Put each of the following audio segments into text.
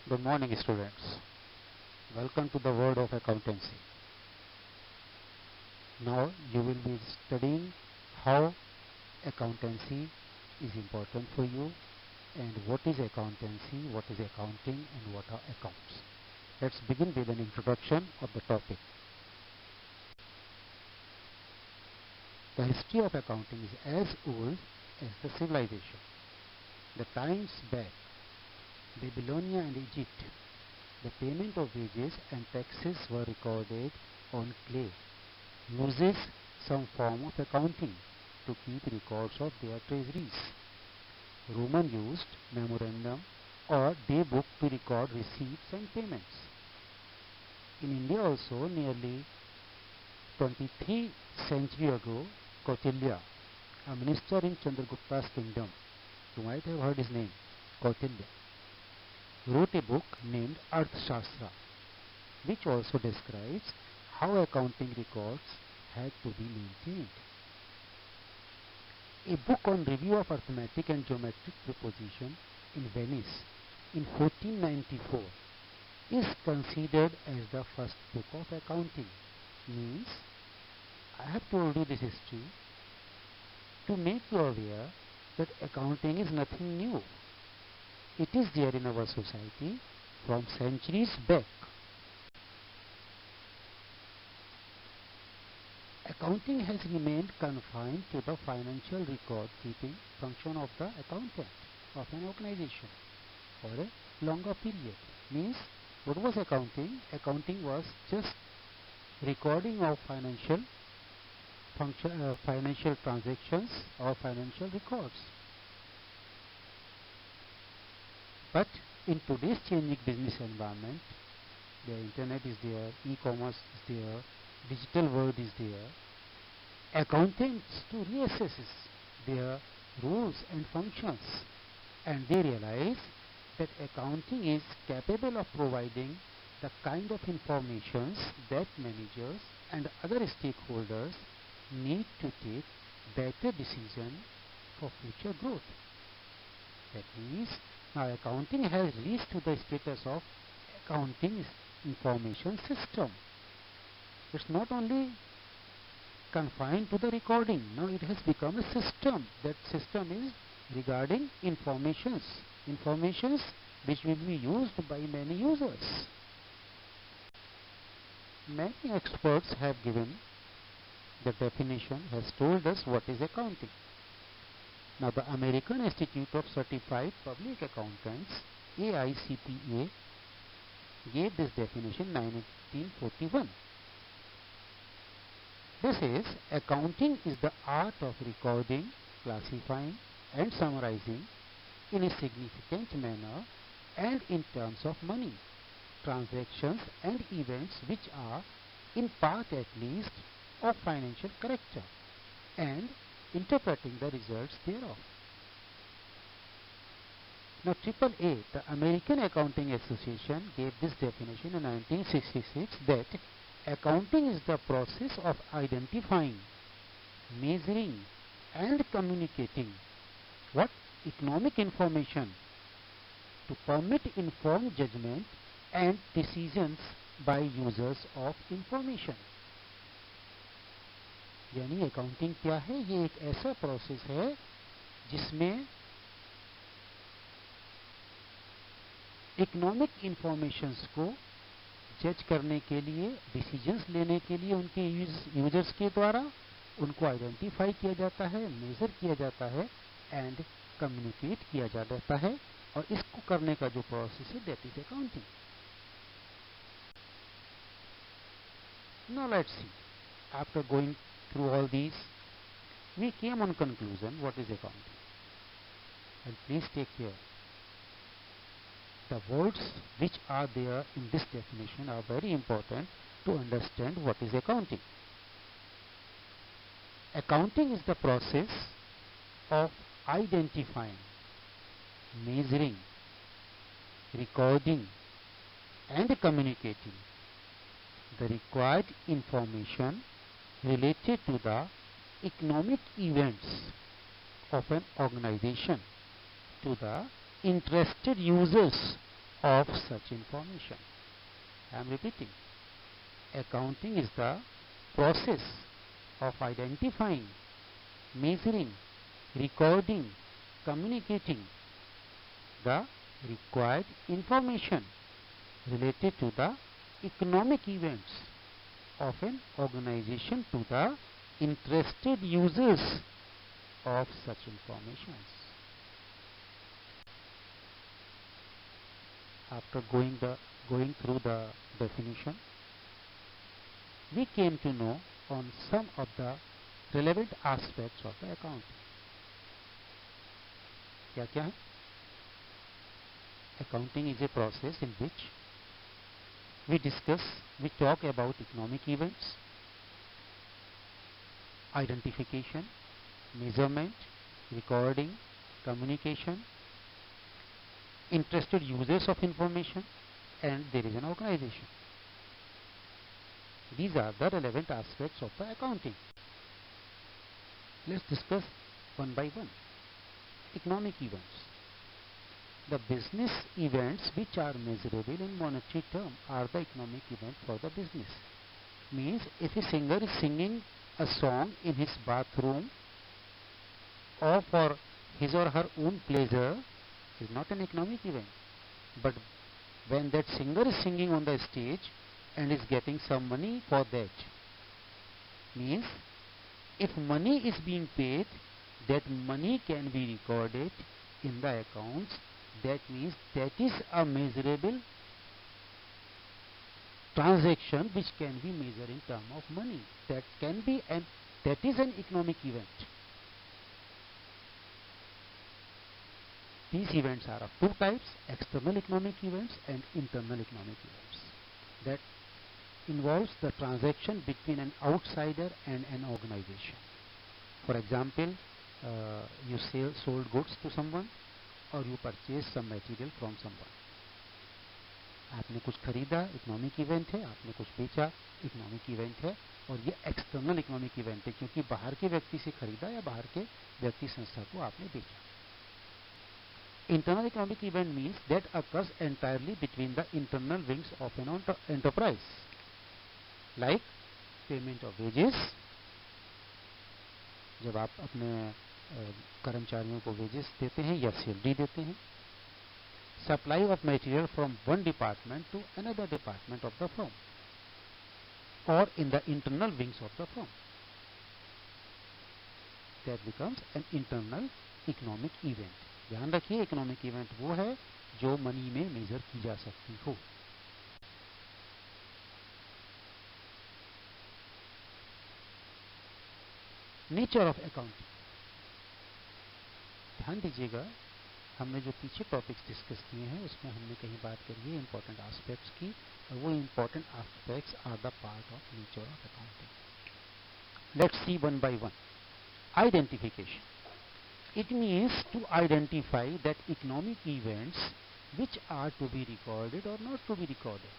Good morning, students. Welcome to the world of accountancy. Now you will be studying how accountancy is important for you and what is accountancy, what is accounting, and what are accounts. Let's begin with an introduction of the topic. The history of accounting is as old as the civilization. The times back, Babylonia and Egypt, the payment of wages and taxes were recorded on clay. Uses some form of accounting to keep records of their treasuries. Roman used memorandum or day book to record receipts and payments. In India also, nearly 23 centuries ago, Kautilya, a minister in Chandragupta's kingdom, you might have heard his name, Kautilya, wrote a book named Arthashastra, which also describes how accounting records had to be maintained. A book on review of arithmetic and geometric proposition in Venice in 1494 is considered as the first book of accounting. Means, I have told you this history to make you aware that accounting is nothing new. It is there in our society from centuries back. Accounting has remained confined to the financial record keeping function of the accountant of an organization for a longer period. Means, what was accounting? Accounting was just recording of financial transactions or financial records. But in today's changing business environment, the internet is there, e-commerce is there, digital world is there, accountants to reassess their roles and functions, and they realize that accounting is capable of providing the kind of informations that managers and other stakeholders need to take better decisions for future growth. That means now accounting has reached to the status of accounting information system. It's not only confined to the recording. Now it has become a system. That system is regarding informations which will be used by many users. Many experts have given the definition, has told us what is accounting. Now the American Institute of Certified Public Accountants, AICPA, gave this definition in 1941. This is, accounting is the art of recording, classifying and summarizing in a significant manner and in terms of money, transactions and events which are, in part at least, of financial character, and interpreting the results thereof. Now AAA, the American Accounting Association, gave this definition in 1966 that accounting is the process of identifying, measuring and communicating what economic information to permit informed judgment and decisions by users of information. यानी accounting क्या है? ये एक ऐसा process है जिसमें economic informations को जज करने के लिए, डिसीजंस लेने के लिए उनके यूजर्स के द्वारा उनको आइडेंटिफाई किया जाता है, मेजर किया जाता है एंड कम्युनिकेट किया जाता है, और इसको करने का जो प्रोसेस है that is accounting. Now let's see, after going through all these, we came on conclusion what is accounting. And please take care. The words which are there in this definition are very important to understand what is accounting. Accounting is the process of identifying, measuring, recording and communicating the required information related to the economic events of an organization to the interested users of such information. I am repeating. Accounting is the process of identifying, measuring, recording, communicating the required information related to the economic events of an organization to the interested users of such information. After going through the definition, we came to know on some of the relevant aspects of the accounting. क्या क्या है? Accounting is a process in which we talk about economic events, identification, measurement, recording, communication, interested users of information, and there is an organization. These are the relevant aspects of the accounting. Let's discuss one by one. Economic events. The business events which are measurable in monetary term are the economic event for the business. Means if a singer is singing a song in his bathroom or for his or her own pleasure, is not an economic event. But when that singer is singing on the stage and is getting some money for that, means if money is being paid, that money can be recorded in the accounts. That means that is a measurable transaction which can be measured in terms of money. That is an economic event. These events are of two types: external economic events and internal economic events. That involves the transaction between an outsider and an organization. For example, you sold goods to someone or you purchase some material from someone. आपने कुछ खरीदा, economic event है, आपने कुछ बेचा, economic event है, और ये एक्सटर्नल इकोनॉमिक इवेंट है क्योंकि बाहर के व्यक्ति से खरीदा या बाहर के व्यक्ति संस्था को आपने बेचा. Internal economic event means that occurs entirely between the internal wings of an enterprise, like payment of wages. जब आप अपने कर्मचारियों को वेजेस देते हैं या सैलरी देते हैं. Supply of material from one department to another department of the firm और in the internal wings of the firm. That becomes an internal economic event. ध्यान रखिए, इकोनॉमिक इवेंट वो है जो मनी में मेजर की जा सकती हो. Nature of accounting. ध्यान दीजिएगा, हमने जो पीछे टॉपिक्स डिस्कस किए हैं उसमें हमने कहीं बात करी है इंपॉर्टेंट एस्पेक्ट्स की, और वो important aspects are the part of nature of accounting. Let's see one by one. Identification. It means to identify that economic events which are to be recorded or not to be recorded.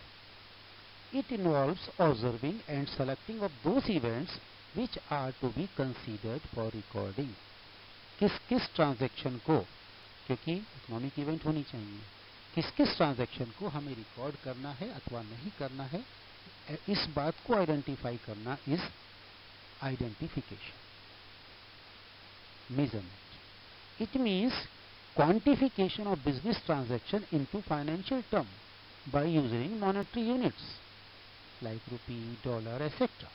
It involves observing and selecting of those events which are to be considered for recording. किस transaction को, क्योंकि economic event होनी चाहिए, किस transaction को हमें record करना है अथवा नहीं करना है, इस बात को आइडेंटिफाई करना is identification. Measurement. It means quantification of business transaction into financial term by using monetary units like rupee, dollar, etc.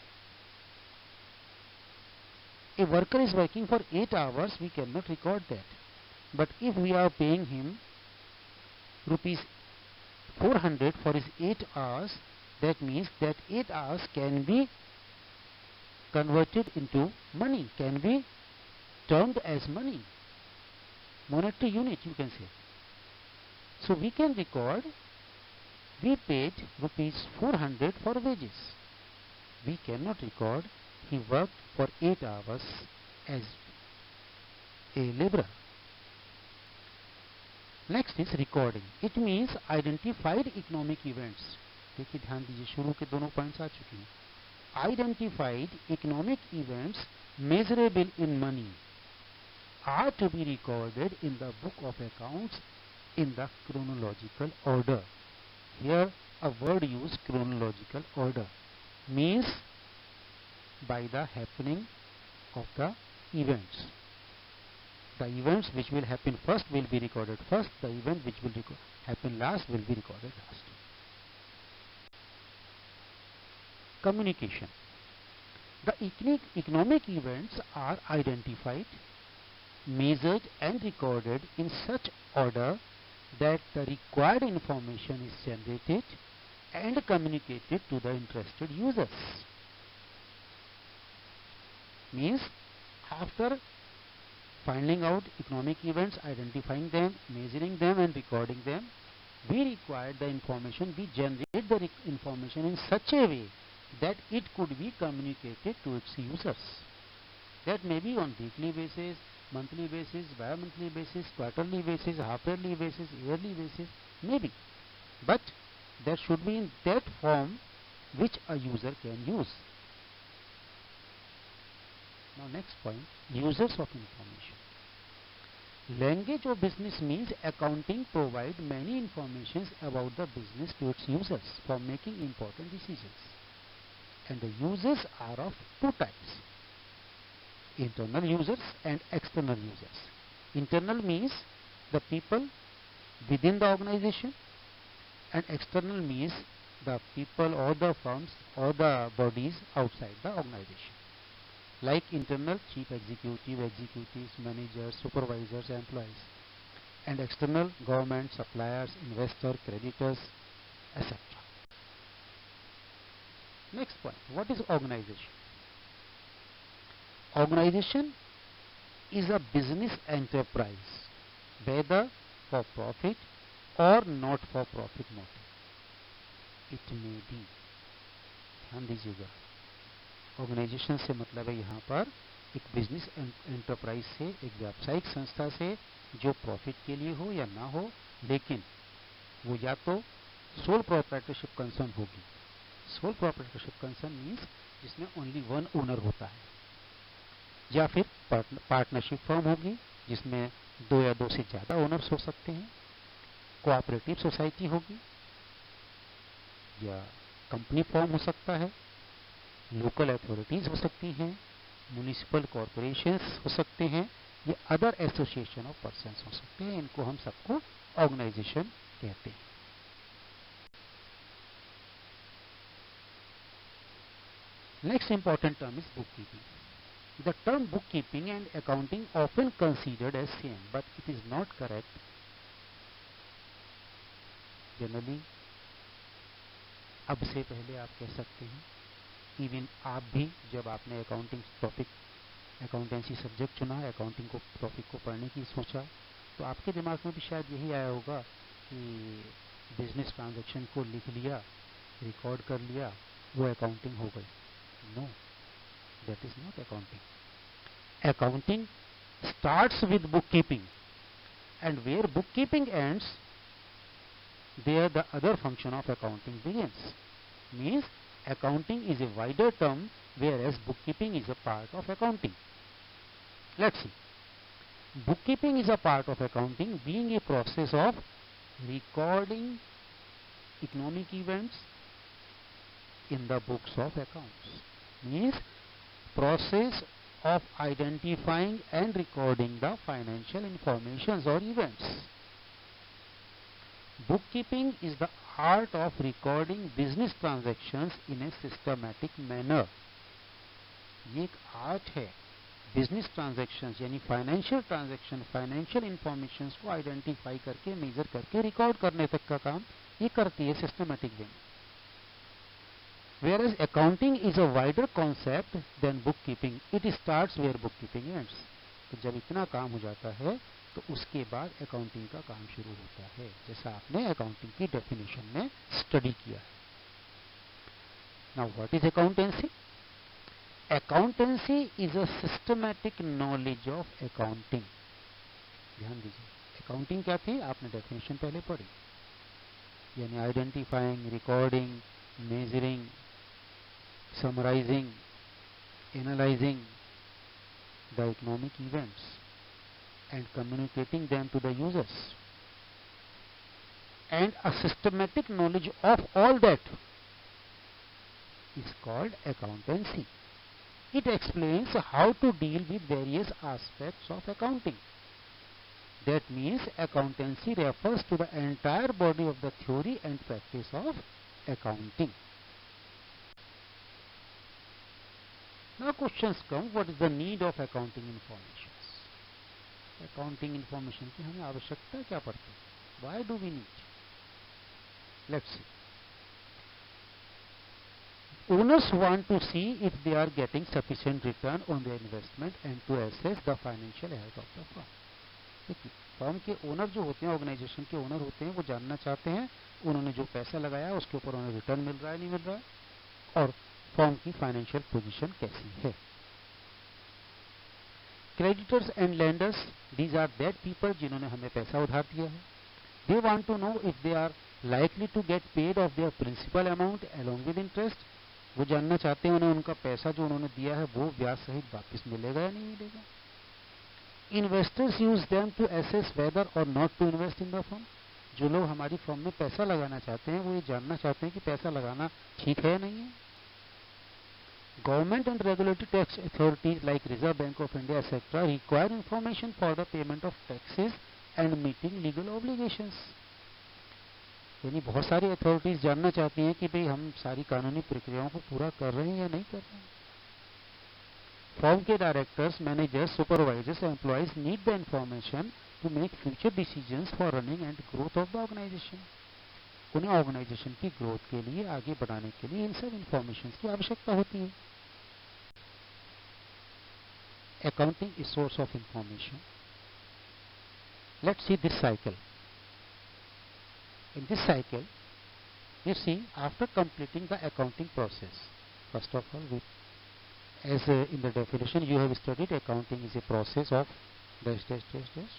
A worker is working for 8 hours, we cannot record that. But if we are paying him rupees 400 for his 8 hours, that means that 8 hours can be converted into money, can be termed as money. Monetary unit, you can say. So we can record we paid rupees 400 for wages. We cannot record he worked for 8 hours as a laborer. Next is recording. It means identified economic events. देखिए, ध्यान दीजिए, शुरू के दोनों points आ चुके हैं. Identified economic events measurable in money are to be recorded in the book of accounts in the chronological order. Here a word used, chronological order, means by the happening of the events. The events which will happen first will be recorded first, the event which will happen last will be recorded last. Communication. The economic events are identified, measured and recorded in such order that the required information is generated and communicated to the interested users. Means after finding out economic events, identifying them, measuring them and recording them, we require the information, we generate the information in such a way that it could be communicated to its users. That may be on weekly basis, monthly basis, bi-monthly basis, quarterly basis, half-yearly basis, yearly basis, maybe. But that should be in that form which a user can use. Now next point, users of information. Language of business means accounting provide many informations about the business to its users for making important decisions. And the users are of two types: internal users and external users. Internal means the people within the organization, and external means the people or the firms or the bodies outside the organization. Like internal, chief executive, executives, managers, supervisors, employees, and external, government, suppliers, investors, creditors, etc. Next point, what is organization? Organization is a business enterprise, whether for profit or not for profit motive. It may be. ध्यान दीजिएगा, organisation से मतलब है यहाँ पर एक business enterprise से, एक व्यावसायिक संस्था से जो प्रॉफिट के लिए हो या ना हो, लेकिन वो या तो सोल प्रोप्राइटरशिप कंसर्न होगी. सोल प्रोप्राइटरशिप कंसर्न मीन्स जिसमें ओनली वन ओनर होता है, या फिर पार्टनरशिप फर्म होगी जिसमें दो या दो से ज्यादा ओनर्स हो सकते हैं, कोऑपरेटिव सोसाइटी होगी, या कंपनी फॉर्म हो सकता है, लोकल अथॉरिटीज हो सकती हैं, म्युनिसिपल कॉरपोरेशंस हो सकते हैं, या अदर एसोसिएशन ऑफ पर्संस हो सकते हैं. इनको हम सबको ऑर्गेनाइजेशन कहते हैं. Next important term is bookkeeping. The term bookkeeping and accounting often considered as same, but it is not correct. Generally, अब से पहले आप कह सकते हैं, इवन आप भी जब आपने अकाउंटिंग टॉपिक, अकाउंटेंसी सब्जेक्ट चुना, अकाउंटिंग को टॉपिक को पढ़ने की सोचा, तो आपके दिमाग में भी शायद यही आया होगा कि बिजनेस ट्रांजैक्शन को लिख लिया, रिकॉर्ड कर लिया, वो अकाउंटिंग हो गई. No, that is not accounting. Accounting starts with bookkeeping, and where bookkeeping ends, there the other function of accounting begins. Means accounting is a wider term, whereas bookkeeping is a part of accounting. Let's see. Bookkeeping is a part of accounting, being a process of recording economic events in the books of accounts. Means process of identifying and recording the financial informations or events. Bookkeeping is the art of recording business transactions in a systematic manner. ये एक art है, business transactions यानी financial transaction, financial informations को identify करके, major करके, record करने तक का काम ये करती है सिस्टमैटिक वे में. Whereas accounting is a wider concept than bookkeeping. It starts where bookkeeping ends. तो जब इतना काम हो जाता है तो उसके बाद अकाउंटिंग का काम शुरू होता है, जैसा आपने अकाउंटिंग की डेफिनेशन में स्टडी किया है. Now what is accountancy? Accountancy is a systematic knowledge of accounting. ध्यान दीजिए, अकाउंटिंग क्या थी, आपने डेफिनेशन पहले पढ़ी, यानी identifying, recording, measuring, summarizing, analyzing the economic events and communicating them to the users. and a systematic knowledge of all that is called accountancy. It explains how to deal with various aspects of accounting. That means accountancy refers to the entire body of the theory and practice of accounting. Now questions come, what is the need of accounting information? Accounting information की हमें आवश्यकता क्या पड़ती है? Why do we need? Let's see. Owners want to see if they are getting sufficient return on their investment and to assess the financial health of the firm. देखिए, firm के owner जो होते हैं, ऑर्गेनाइजेशन के owner होते हैं, वो जानना चाहते हैं उन्होंने जो पैसा लगाया उसके ऊपर उन्हें रिटर्न मिल रहा है नहीं मिल रहा है, और फर्म की फाइनेंशियल पोजीशन कैसी है. Creditors and lenders, these are that people जिन्होंने हमें पैसा उधार दिया है. They want to know if they are likely to get paid of their principal amount along with interest. वो जानना चाहते हैं उन्हें उनका पैसा जो उन्होंने दिया है वो ब्याज सहित वापस मिलेगा या नहीं मिलेगा. Investors use them to assess whether or not to invest in the firm. जो लोग हमारी फर्म में पैसा लगाना चाहते हैं वो ये जानना चाहते हैं कि पैसा लगाना ठीक है या नहीं है. Government and regulatory tax authorities like Reserve Bank of India etc. require information for the payment of taxes and meeting legal obligations. यानी बहुत सारी अथॉरिटीज जानना चाहती हैं कि भाई हम सारी कानूनी प्रक्रियाओं को पूरा कर रहे हैं या नहीं कर रहे हैं. फर्म के directors, managers, supervisors, employees need the information to make future decisions for running and growth of the organisation. उन्हें ऑर्गेनाइजेशन की ग्रोथ के लिए, आगे बढ़ाने के लिए इन सब इंफॉर्मेशन की आवश्यकता होती है. Accounting is source of information. Let's see this cycle. In this cycle, you see, after completing the accounting process, first of all, as in the definition you have studied, accounting is a process of dash dash dash dash.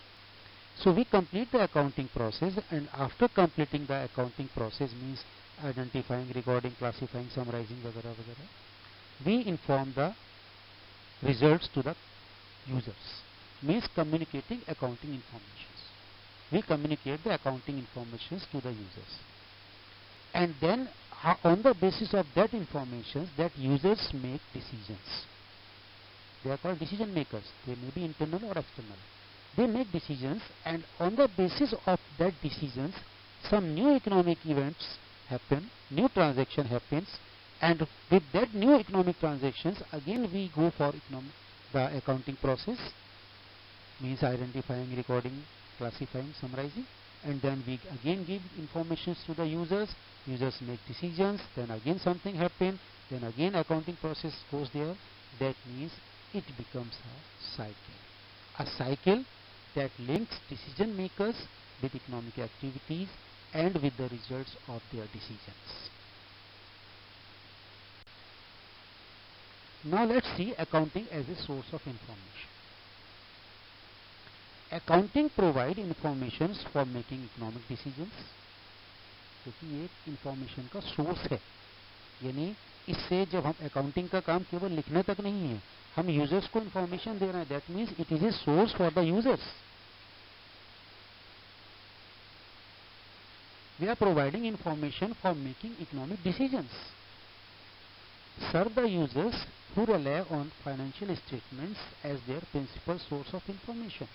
So we complete the accounting process, and after completing the accounting process means identifying, recording, classifying, summarizing, वगैरह वगैरह, we inform the results to the users, means communicating accounting information. We communicate the accounting informations to the users, and then on the basis of that information that users make decisions. They are called decision makers. They may be internal or external. They make decisions, and on the basis of that decisions some new economic events happen, new transaction happens, and with that new economic transactions again we go for the accounting process, means identifying, recording, classifying, summarizing, and then we again give informations to the users. Users make decisions, then again something happens, then again accounting process goes there. That means it becomes a cycle that links decision makers with economic activities and with the results of their decisions. Now let's see accounting as a source of information. Accounting provide informations for making economic decisions, क्योंकि ये एक information का source है. यानी इससे जब हम accounting का काम केवल लिखने तक नहीं है, हम यूजर्स को इंफॉर्मेशन दे रहे हैं. That means it is a source for the users. We are providing information for making economic decisions. Serve the users who rely on financial statements as their principal source of information.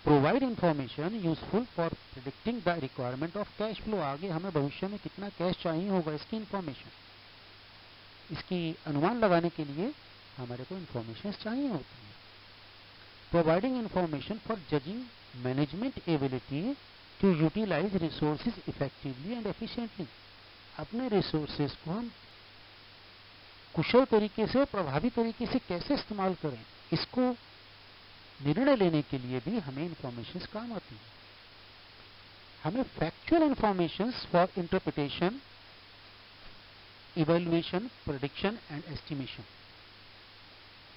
Provide information useful for predicting the requirement of cash flow. आगे हमें भविष्य में कितना cash चाहिए होगा इसकी information, इसकी अनुमान लगाने के लिए हमारे को इंफॉर्मेशन चाहिए होती है. Providing information for judging management ability to utilize resources effectively and efficiently. अपने रिसोर्सेज को हम कुशल तरीके से और प्रभावी तरीके से कैसे इस्तेमाल करें, इसको निर्णय लेने के लिए भी हमें इंफॉर्मेशन काम आती है. हमें factual information for interpretation, evaluation, prediction and estimation.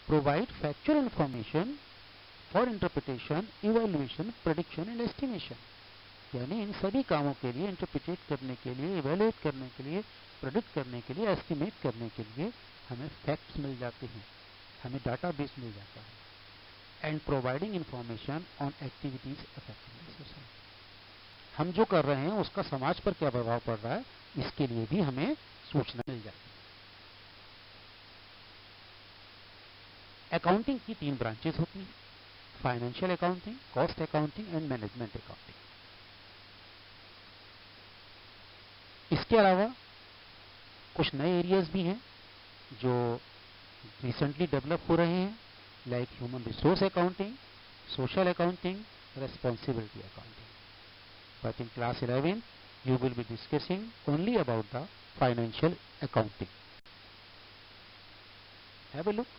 Provide factual information for interpretation, evaluation, prediction and estimation. यानी इन सभी कामों के लिए, इंटरप्रिटेट करने के लिए, इवैल्यूएट करने के लिए, प्रेडिक्ट करने के लिए, एस्टिमेट करने के लिए हमें फैक्ट्स मिल जाते हैं, हमें डाटाबेस मिल जाता है. And providing information on activities affecting the society. हम जो कर रहे हैं उसका समाज पर क्या प्रभाव पड़ रहा है, इसके लिए भी हमें सूचना मिल जाती है। अकाउंटिंग की 3 ब्रांचेस होती हैं, financial accounting, cost accounting and management accounting. इसके अलावा कुछ नए एरियाज भी हैं जो रिसेंटली डेवलप हो रहे हैं, like human resource accounting, social accounting, responsibility accounting. But in class 11 you will be discussing only about the financial accounting. Have a look.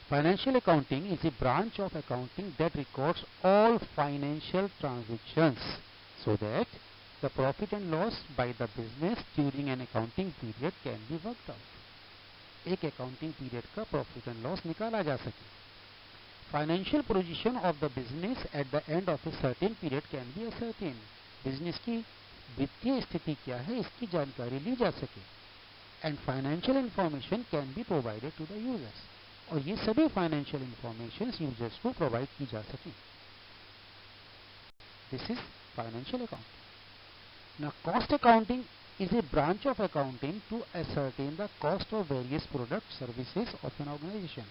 Financial accounting is a branch of accounting that records all financial transactions so that the profit and loss by the business during an accounting period can be worked out. एक accounting period का profit and loss निकाला जा सके. Financial position of the business at the end of a certain period can be ascertained. Business की वित्तीय स्थिति क्या है इसकी जानकारी ली जा सके. And financial information can be provided to the users. और ये सभी फाइनेंशियल इंफॉर्मेशन यूजर्स को प्रोवाइड की जा सके. This is financial accounting. Now cost accounting is a branch of accounting to ascertain the cost of various products services of an organization.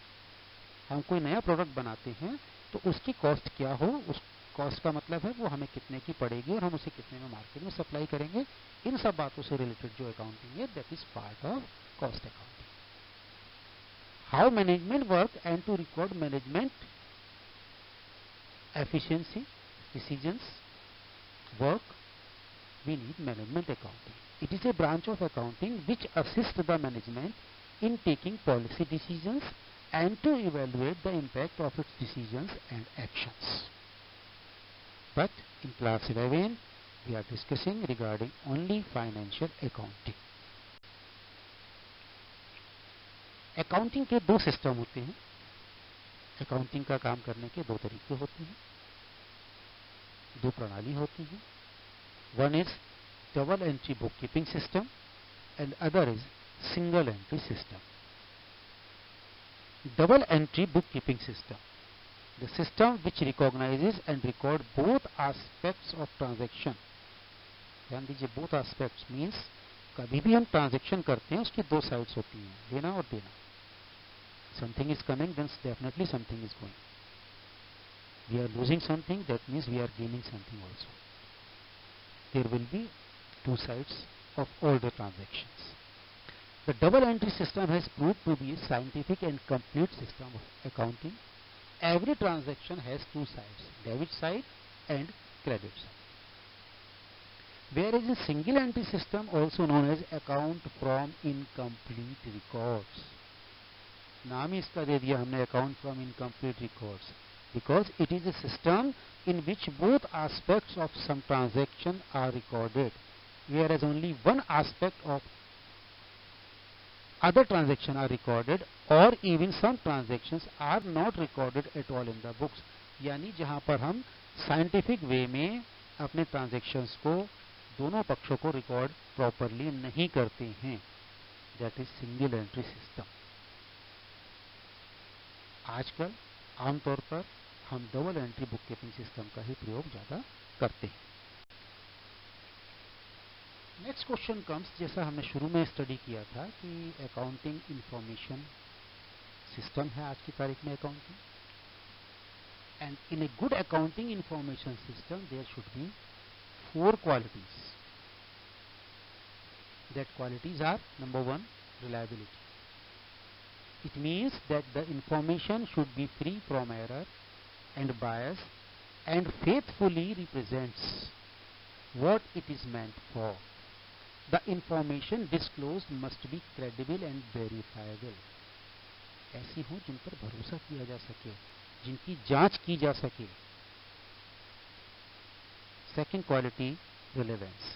हम कोई नया प्रोडक्ट बनाते हैं तो उसकी कॉस्ट क्या हो, उस कॉस्ट का मतलब है वो हमें कितने की पड़ेगी और हम उसे कितने में मार्केट में सप्लाई करेंगे. इन सब बातों से रिलेटेड जो अकाउंटिंग है that is part of cost accounting. How management work and to record management efficiency decisions work we need management accounting. It is a branch of accounting which assists the management in taking policy decisions and to evaluate the impact of its decisions and actions. But in class 11 we are discussing regarding only financial accounting. Accounting के 2 system होते हैं. Accounting का काम करने के 2 तरीके होते हैं, 2 प्रणाली होती हैं. One is double entry bookkeeping system and other is single entry system. Double entry bookkeeping system, the system which recognizes and record both aspects of transaction. ध्यान दीजिए, both aspects means कभी भी हम ट्रांजेक्शन करते हैं उसकी 2 साइड्स होती हैं, लेना और देना. Something is coming, then definitely something is going. We are losing something, that means we are gaining something also. There will be 2 sides of all the transactions. The double entry system has proved to be a scientific and complete system of accounting. Every transaction has 2 sides, debit side and credit side. Whereas a single entry system, also known as account from incomplete records, नाम ही इसका दे दिया हमने account from incomplete records, because it is a system in which both aspects of some transaction are recorded, whereas only one aspect of other transaction are recorded, or even some transactions are not recorded at all in the books. यानी जहां पर हम scientific way में अपने transactions को दोनों पक्षों को रिकॉर्ड प्रॉपरली नहीं करते हैं, that is single entry system. आजकल आमतौर पर हम double entry book keeping system का ही प्रयोग ज्यादा करते हैं. नेक्स्ट क्वेश्चन कम्स, जैसा हमने शुरू में स्टडी किया था कि अकाउंटिंग इंफॉर्मेशन सिस्टम है आज की तारीख में accounting, and in a good accounting information system there should be 4 qualities. That qualities are, number 1, reliability. It means that the information should be free from error and bias and faithfully represents what it is meant for. The information disclosed must be credible and verifiable. ऐसी हो जिन पर भरोसा किया जा सके, जिनकी जांच की जा सके. Second quality, relevance.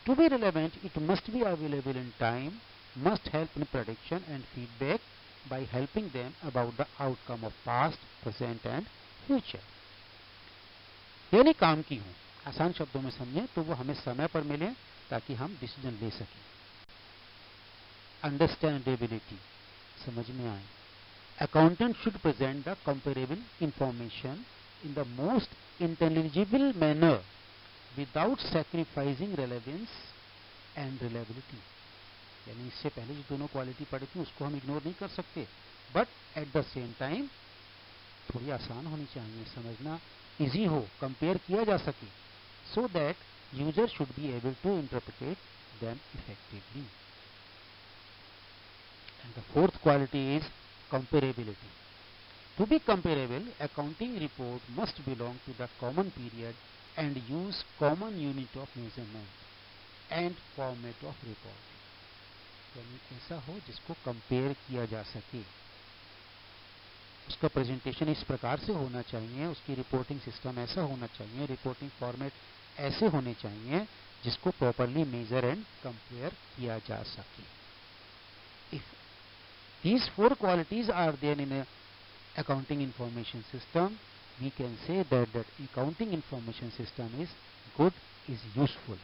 To be relevant, it must be available in time, must help in prediction and feedback by helping them about the outcome of past, present and future. यानी काम की हो, आसान शब्दों में समझें तो वो हमें समय पर मिले ताकि हम डिसीजन ले सकें. अंडरस्टैंडेबिलिटी, समझ में आए. Accountant should present the comparable information in the most intelligible manner without sacrificing relevance and reliability. यानी इससे पहले जो दोनों क्वालिटी पढ़ी थी उसको हम इग्नोर नहीं कर सकते, but at the same time थोड़ी आसान होनी चाहिए, समझना इजी हो, कंपेयर किया जा सके, so that user should be able to interpret them effectively. And the fourth quality is comparability. To be comparable, accounting report must belong to the common period and use common unit of measurement and format of reporting. यानी ऐसा हो जिसको compare किया जा सके, उसका presentation इस प्रकार से होना चाहिए, उसकी रिपोर्टिंग सिस्टम ऐसा होना चाहिए, रिपोर्टिंग फॉर्मेट ऐसे होने चाहिए जिसको प्रॉपरली मेजर एंड कंपेयर किया जा सके। If these four qualities are there in a accounting information system, we can say that accounting information system is good, is useful.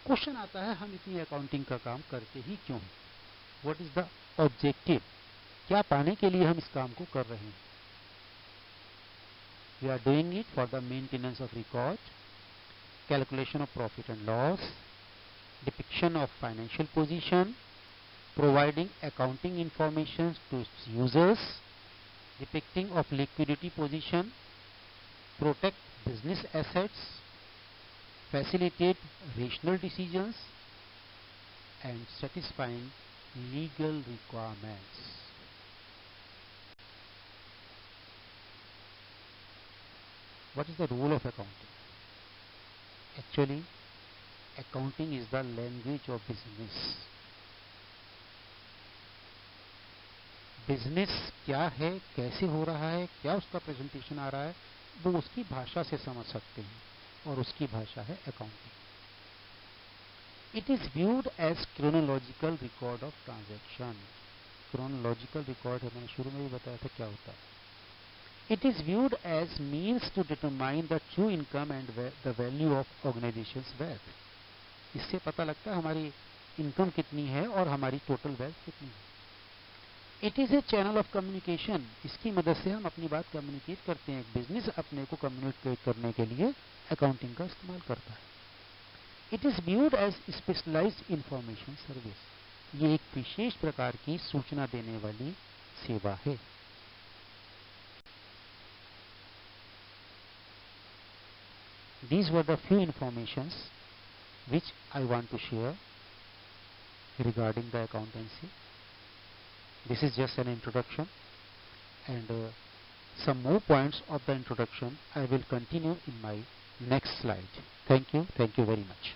Question आता है, हम इतनी अकाउंटिंग का काम करते ही क्यों? What is the objective? क्या पाने के लिए हम इस काम को कर रहे हैं? We are doing it for the maintenance of record, calculation of profit and loss, depiction of financial position, providing accounting information to its users, depicting of liquidity position, protect business assets, facilitate rational decisions, and satisfying legal requirements. What is the role of accounting? Actually, accounting is the language of business. Business क्या है, कैसे हो रहा है, क्या उसका presentation आ रहा है, वो उसकी भाषा से समझ सकते हैं, और उसकी भाषा है accounting. It is viewed as chronological record of transaction. Chronological record है, मैंने शुरू में भी बताया था क्या होता है। It is viewed as means to determine the true income and the value of organisation's wealth. इससे पता लगता है हमारी इनकम कितनी है और हमारी टोटल वेल्थ कितनी है। It is A channel of communication. इसकी मदद से हम अपनी बात कम्युनिकेट करते हैं। बिजनेस अपने को कम्युनिकेट करने के लिए अकाउंटिंग का इस्तेमाल करता है। It is viewed as specialised information service. ये एक विशेष प्रकार की सूचना देने वाली सेवा है। These were the few informations which I want to share regarding the accountancy. This is just an introduction, and some more points of the introduction I will continue in my next slide. Thank you very much.